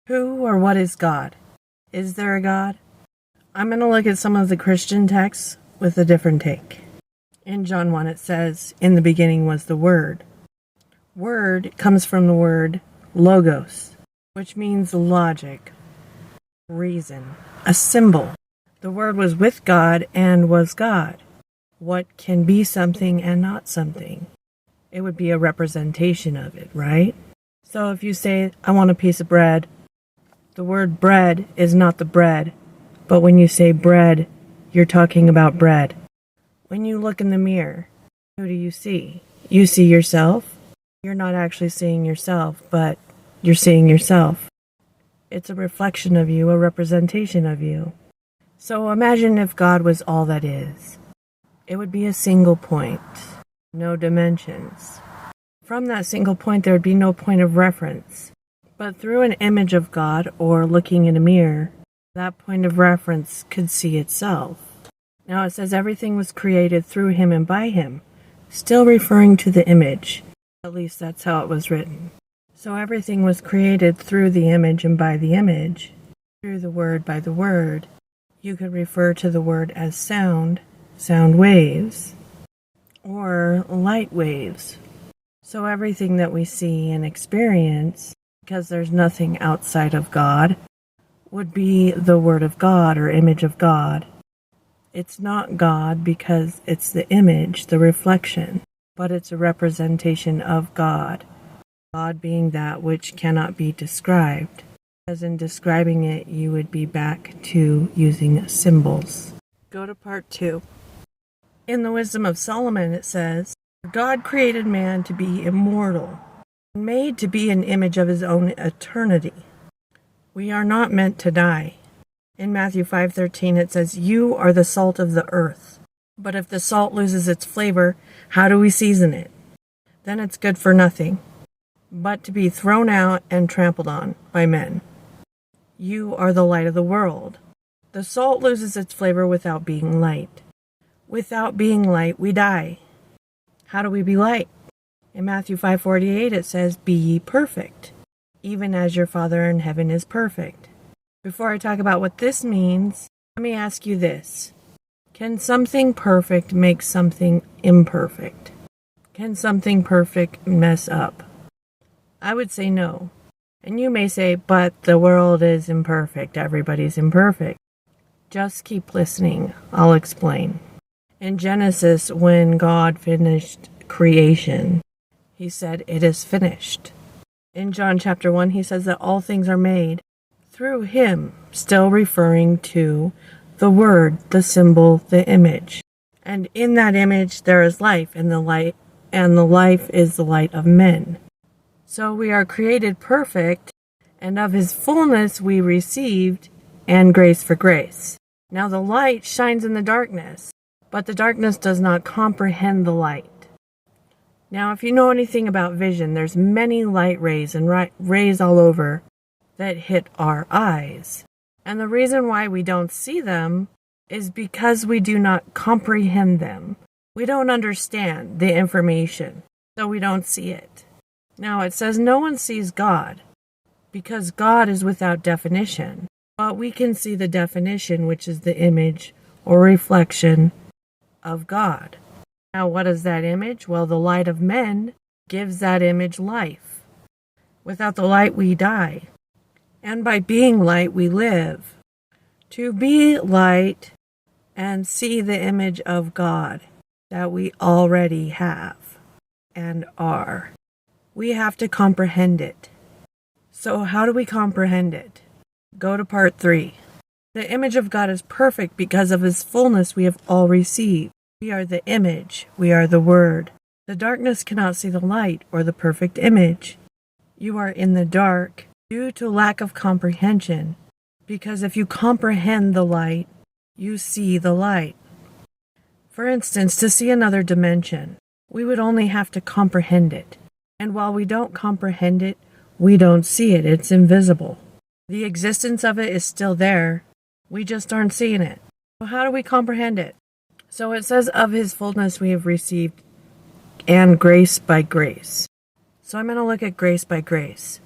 Who or what is God? Is there a God? I'm going to look at some of the Christian texts with a different take. In John 1 it says, "In the beginning was the Word." Word comes from the word logos, which means logic, reason, a symbol. The Word was with God and was God. What can be something and not something? It would be a representation of it, right? So if you say, "I want a piece of bread," the word bread is not the bread, but when you say bread, you're talking about bread. When you look in the mirror, who do you see? You see yourself. You're not actually seeing yourself, but you're seeing yourself. It's a reflection of you, a representation of you. So imagine if God was all that is. It would be a single point, no dimensions. From that single point, there would be no point of reference. But through an image of God, or looking in a mirror, that point of reference could see itself. Now it says everything was created through him and by him, still referring to the image. At least that's how it was written. So everything was created through the image and by the image, through the word by the word. You could refer to the word as sound waves, or light waves. So everything that we see and experience, because there's nothing outside of God, would be the Word of God or image of God. It's not God because it's the image, the reflection, but it's a representation of God. God being that which cannot be described. As in describing it, you would be back to using symbols. Go to part 2. In the Wisdom of Solomon it says, "God created man to be immortal, made to be an image of his own eternity." We are not meant to die. In Matthew 5:13 it says, "You are the salt of the earth." But if the salt loses its flavor, how do we season it? Then it's good for nothing, but to be thrown out and trampled on by men. You are the light of the world. The salt loses its flavor without being light. Without being light, we die. How do we be light? In Matthew 5:48 it says, "Be ye perfect, even as your Father in heaven is perfect." Before I talk about what this means, let me ask you this. Can something perfect make something imperfect? Can something perfect mess up? I would say no. And you may say, "But the world is imperfect. Everybody's imperfect." Just keep listening. I'll explain. In Genesis, when God finished creation, he said, "It is finished." In John chapter 1, he says that all things are made through him, still referring to the word, the symbol, the image. And in that image there is life, and the life is the light of men. So we are created perfect, and of his fullness we received, and grace for grace. Now the light shines in the darkness, but the darkness does not comprehend the light. Now, if you know anything about vision, there's many light rays and rays all over that hit our eyes. And the reason why we don't see them is because we do not comprehend them. We don't understand the information, so we don't see it. Now, it says no one sees God because God is without definition. But we can see the definition, which is the image or reflection of God. Now, what is that image? Well, the light of men gives that image life. Without the light, we die. And by being light, we live. To be light and see the image of God that we already have and are, we have to comprehend it. So how do we comprehend it? Go to part 3. The image of God is perfect because of his fullness we have all received. We are the image. We are the word. The darkness cannot see the light or the perfect image. You are in the dark due to lack of comprehension, because if you comprehend the light, you see the light. For instance, to see another dimension, we would only have to comprehend it. And while we don't comprehend it, we don't see it. It's invisible. The existence of it is still there. We just aren't seeing it. So how do we comprehend it? So it says, of his fullness we have received, and grace by grace. So I'm going to look at grace by grace.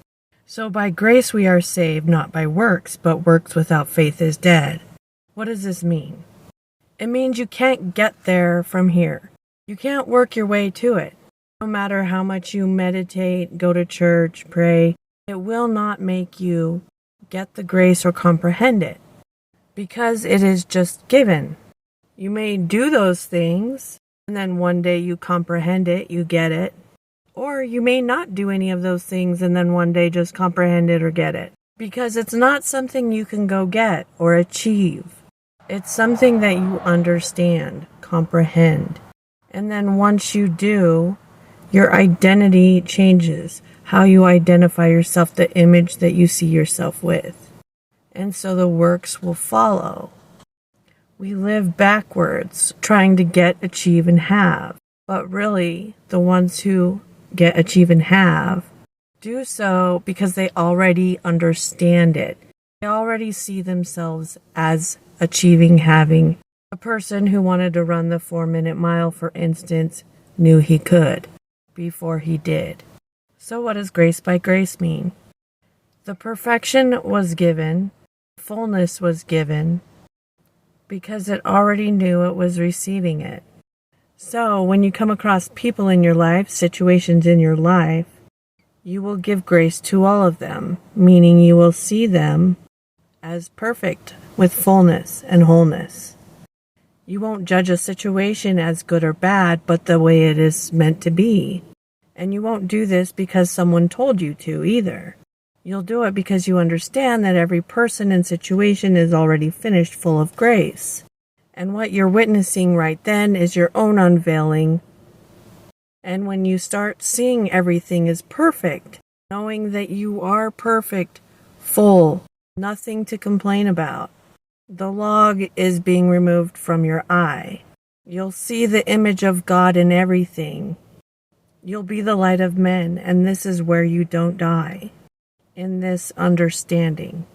So by grace we are saved, not by works, but works without faith is dead. What does this mean? It means you can't get there from here. You can't work your way to it. No matter how much you meditate, go to church, pray, it will not make you get the grace or comprehend it, because it is just given. You may do those things, and then one day you comprehend it, you get it. Or you may not do any of those things and then one day just comprehend it or get it. Because it's not something you can go get or achieve. It's something that you understand, comprehend. And then once you do, your identity changes. How you identify yourself, the image that you see yourself with. And so the works will follow. We live backwards, trying to get, achieve, and have. But really, the ones who get, achieve, and have do so because they already understand it. They already see themselves as achieving, having. A person who wanted to run the 4-minute mile, for instance, knew he could before he did. So what does grace by grace mean? The perfection was given, fullness was given, because it already knew it was receiving it. So when you come across people in your life, situations in your life, you will give grace to all of them, meaning you will see them as perfect with fullness and wholeness. You won't judge a situation as good or bad, but the way it is meant to be. And you won't do this because someone told you to either. You'll do it because you understand that every person and situation is already finished, full of grace. And what you're witnessing right then is your own unveiling. And when you start seeing everything is perfect, knowing that you are perfect, full, nothing to complain about, the log is being removed from your eye. You'll see the image of God in everything. You'll be the light of men, and this is where you don't die. In this understanding.